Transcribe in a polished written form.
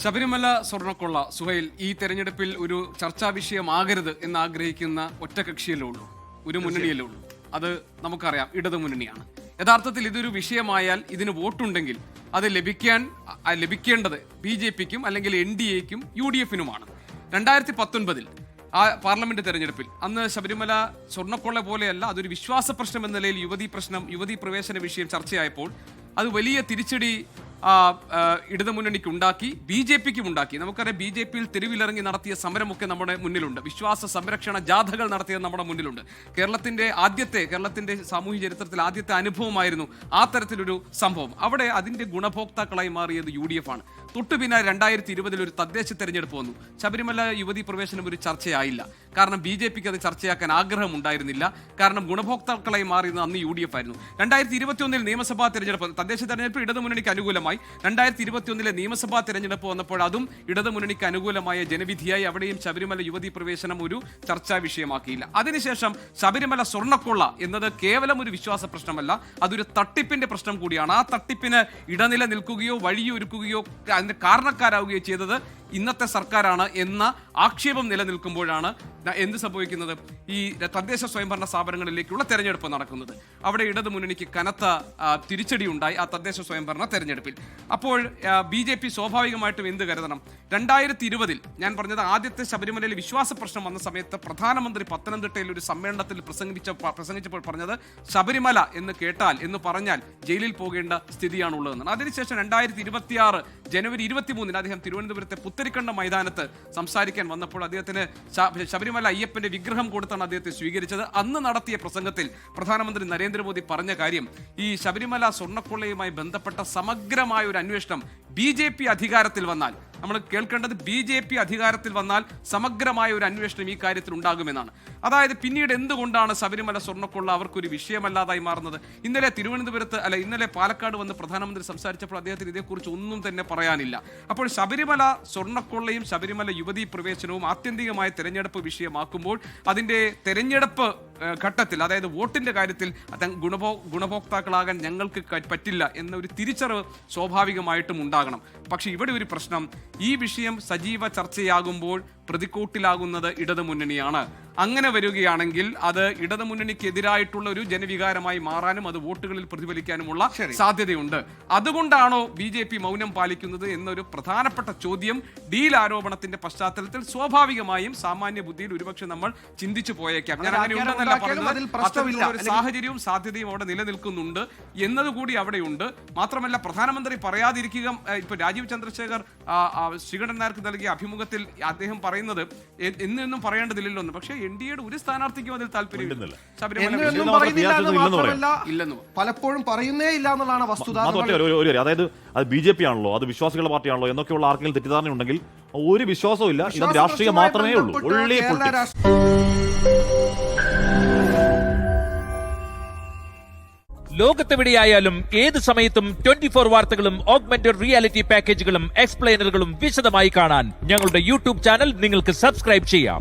ശബരിമല സ്വർണ്ണക്കൊള്ള സുഹൈൽ ഈ തെരഞ്ഞെടുപ്പിൽ ഒരു ചർച്ചാ വിഷയമാകരുത് എന്ന് ആഗ്രഹിക്കുന്ന ഒറ്റകക്ഷിയല്ലേ ഉള്ളൂ, ഒരു മുന്നണിയല്ലേ ഉള്ളൂ. അത് നമുക്കറിയാം, ഇടതു മുന്നണിയാണ്. യഥാർത്ഥത്തിൽ ഇതൊരു വിഷയമായാൽ ഇതിന് വോട്ടുണ്ടെങ്കിൽ അത് ലഭിക്കേണ്ടത് BJPക്കും അല്ലെങ്കിൽ NDAക്കും UDFനുമാണ്. 2019 ആ പാർലമെന്റ് തെരഞ്ഞെടുപ്പിൽ അന്ന് ശബരിമല സ്വർണ്ണക്കൊള്ള പോലെയല്ല, അതൊരു വിശ്വാസ പ്രശ്നം എന്ന നിലയിൽ യുവതീ പ്രവേശന വിഷയം ചർച്ചയായപ്പോൾ അത് വലിയ തിരിച്ചടി ഇടതുമുന്നണിക്ക് ഉണ്ടാക്കി, BJPക്കും ഉണ്ടാക്കി. നമുക്കറിയാം, BJPയിൽ തെരുവിലിറങ്ങി നടത്തിയ സമരമൊക്കെ നമ്മുടെ മുന്നിലുണ്ട്. വിശ്വാസ സംരക്ഷണ ജാഥകൾ നടത്തിയത് നമ്മുടെ മുന്നിലുണ്ട്. കേരളത്തിന്റെ സാമൂഹ്യ ചരിത്രത്തിൽ ആദ്യത്തെ അനുഭവമായിരുന്നു ആ തരത്തിലൊരു സംഭവം. അവിടെ അതിന്റെ ഗുണഭോക്താക്കളായി മാറിയത് UDF ആണ്. തൊട്ടുപിന്നാലെ 2020 ഒരു തദ്ദേശ തെരഞ്ഞെടുപ്പ് വന്നു. ശബരിമല യുവതീ പ്രവേശനം ഒരു ചർച്ചയായില്ല. കാരണം BJPക്ക് അത് ചർച്ചയാക്കാൻ ആഗ്രഹമുണ്ടായിരുന്നില്ല. കാരണം ഗുണഭോക്താക്കളായി മാറിയത് അന്ന് UDF ആയിരുന്നു. 2021 നിയമസഭാ തെരഞ്ഞെടുപ്പ്, തദ്ദേശ തെരഞ്ഞെടുപ്പ് ഇടതുമുന്നണിക്ക് അനുകൂലമായി. 2021 നിയമസഭാ തെരഞ്ഞെടുപ്പ് വന്നപ്പോൾ അതും ഇടതുമുന്നണിക്ക് അനുകൂലമായ ജനവിധിയായി. അവിടെയും ശബരിമല യുവതീ പ്രവേശനം ഒരു ചർച്ചാ വിഷയമാക്കിയില്ല. അതിനുശേഷം ശബരിമല സ്വർണ്ണക്കൊള്ള എന്നത് കേവലം ഒരു വിശ്വാസ പ്രശ്നമല്ല, അതൊരു തട്ടിപ്പിന്റെ പ്രശ്നം കൂടിയാണ്. ആ തട്ടിപ്പിന് ഇടനില നിൽക്കുകയോ വഴിയൊരുക്കുകയോ അതിന്റെ കാരണക്കാരാവുകയോ ചെയ്തത് ഇന്നത്തെ സർക്കാരാണ് എന്ന ആക്ഷേപം നിലനിൽക്കുമ്പോഴാണ് എന്ത് സംഭവിക്കുന്നത്? ഈ തദ്ദേശ സ്വയംഭരണ സ്ഥാപനങ്ങളിലേക്കുള്ള തെരഞ്ഞെടുപ്പ് നടക്കുന്നത്. അവിടെ ഇടതുമുന്നണിക്ക് കനത്ത തിരിച്ചടി ഉണ്ടായി ആ തദ്ദേശ സ്വയംഭരണ തെരഞ്ഞെടുപ്പിൽ. അപ്പോൾ BJP സ്വാഭാവികമായിട്ടും എന്ത് കരുതണം? 2020 ഞാൻ പറഞ്ഞത്, ആദ്യത്തെ ശബരിമലയിൽ വിശ്വാസ പ്രശ്നം വന്ന സമയത്ത് പ്രധാനമന്ത്രി പത്തനംതിട്ടയിൽ ഒരു സമ്മേളനത്തിൽ പ്രസംഗിച്ചപ്പോൾ പറഞ്ഞത്, ശബരിമല എന്ന് കേട്ടാൽ എന്ന് പറഞ്ഞാൽ ജയിലിൽ പോകേണ്ട സ്ഥിതിയാണുള്ളതെന്നാണ്. അതിനുശേഷം 2026 ജനുവരി 23 അദ്ദേഹം തിരുവനന്തപുരത്തെ പുത്തരിക്കണ്ട മൈതാനത്ത് സംസാരിക്കാൻ വന്നപ്പോൾ അദ്ദേഹത്തിന് ശബരിമല അയ്യപ്പന്റെ വിഗ്രഹം കൊടുത്താണ് അദ്ദേഹത്തെ സ്വീകരിച്ചത്. അന്ന് നടത്തിയ പ്രസംഗത്തിൽ പ്രധാനമന്ത്രി നരേന്ദ്രമോദി പറഞ്ഞ കാര്യം, ഈ ശബരിമല സ്വർണ്ണക്കൊള്ളയുമായി ബന്ധപ്പെട്ട സമഗ്രമായ ഒരു അന്വേഷണം BJP അധികാരത്തിൽ വന്നാൽ, നമ്മൾ കേൾക്കേണ്ടത് BJP അധികാരത്തിൽ വന്നാൽ സമഗ്രമായ ഒരു അന്വേഷണം ഈ കാര്യത്തിൽ ഉണ്ടാകുമെന്നാണ്. അതായത് പിന്നീട് എന്തുകൊണ്ടാണ് ശബരിമല സ്വർണ്ണക്കൊള്ള അവർക്കൊരു വിഷയമല്ലാതായി മാറുന്നത്? ഇന്നലെ പാലക്കാട് വന്ന് പ്രധാനമന്ത്രി സംസാരിച്ചപ്പോൾ അദ്ദേഹത്തിന് ഇതേക്കുറിച്ച് ഒന്നും തന്നെ പറയാനില്ല. അപ്പോൾ ശബരിമല സ്വർണ്ണക്കൊള്ളയും ശബരിമല യുവതീ പ്രവേശനവും ആത്യന്തികമായ തെരഞ്ഞെടുപ്പ് വിഷയമാക്കുമ്പോൾ അതിന്റെ തെരഞ്ഞെടുപ്പ് ഘട്ടത്തിൽ, അതായത് വോട്ടിന്റെ കാര്യത്തിൽ ഗുണഭോക്താക്കളാകാൻ ഞങ്ങൾക്ക് പറ്റില്ല എന്നൊരു തിരിച്ചറിവ് സ്വാഭാവികമായിട്ടും ഉണ്ടാകണം. പക്ഷെ ഇവിടെ ഒരു പ്രശ്നം, ഈ വിഷയം സജീവ ചർച്ചയാകുമ്പോൾ പ്രതിക്കൂട്ടിലാകുന്നത് ഇടതുമുന്നണിയാണ്. അങ്ങനെ വരികയാണെങ്കിൽ അത് ഇടതുമുന്നണിക്കെതിരായിട്ടുള്ള ഒരു ജനവികാരമായി മാറാനും അത് വോട്ടുകളിൽ പ്രതിഫലിക്കാനുമുള്ള സാധ്യതയുണ്ട്. അതുകൊണ്ടാണോ BJP മൗനം പാലിക്കുന്നത് എന്നൊരു പ്രധാനപ്പെട്ട ചോദ്യം ഡീൽ ആരോപണത്തിന്റെ പശ്ചാത്തലത്തിൽ സ്വാഭാവികമായും സാമാന്യ ബുദ്ധിയിൽ ഒരുപക്ഷെ നമ്മൾ ചിന്തിച്ചു പോയേക്കാം. ഞാൻ അങ്ങനെയുണ്ടെന്നല്ല പറഞ്ഞത്, ഒരു സാഹചര്യവും സാധ്യതയും അവിടെ നിലനിൽക്കുന്നുണ്ട് എന്നതുകൂടി അവിടെയുണ്ട്. മാത്രമല്ല, പ്രധാനമന്ത്രി പറയാതിരിക്കുക, ഇപ്പൊ രാജീവ് ചന്ദ്രശേഖർ ശ്രീകണ്ഠൻ നായർക്ക് നൽകിയ അഭിമുഖത്തിൽ അദ്ദേഹം പറയുന്നത് എന്നൊന്നും പറയേണ്ടതില്ലല്ലോ എന്ന്. പക്ഷേ NDAയുടെ ഒരു സ്ഥാനാർത്ഥിക്കും അതിൽ താല്പര്യമില്ല. പലപ്പോഴും പറയുന്നേ ഇല്ല എന്നുള്ളതാണ് വസ്തുത. അതായത് അത് BJP ആണല്ലോ, അത് വിശ്വാസികളുടെ പാർട്ടിയാണല്ലോ എന്നൊക്കെയുള്ള ആർക്കെങ്കിലും തെറ്റിദ്ധാരണ ഉണ്ടെങ്കിൽ ഒരു വിശ്വാസവും ഇല്ല. ഇത് രാഷ്ട്രീയം മാത്രമേ ഉള്ളൂ. ലോകത്തെവിടെയായാലും ഏത് സമയത്തും 24 വാർത്തകളും ഓഗ്മെന്റഡ് റിയാലിറ്റി പാക്കേജുകളും എക്സ്പ്ലെയിനറുകളും വിശദമായി കാണാൻ ഞങ്ങളുടെ YouTube ചാനൽ നിങ്ങൾക്ക് സബ്സ്ക്രൈബ് ചെയ്യാം.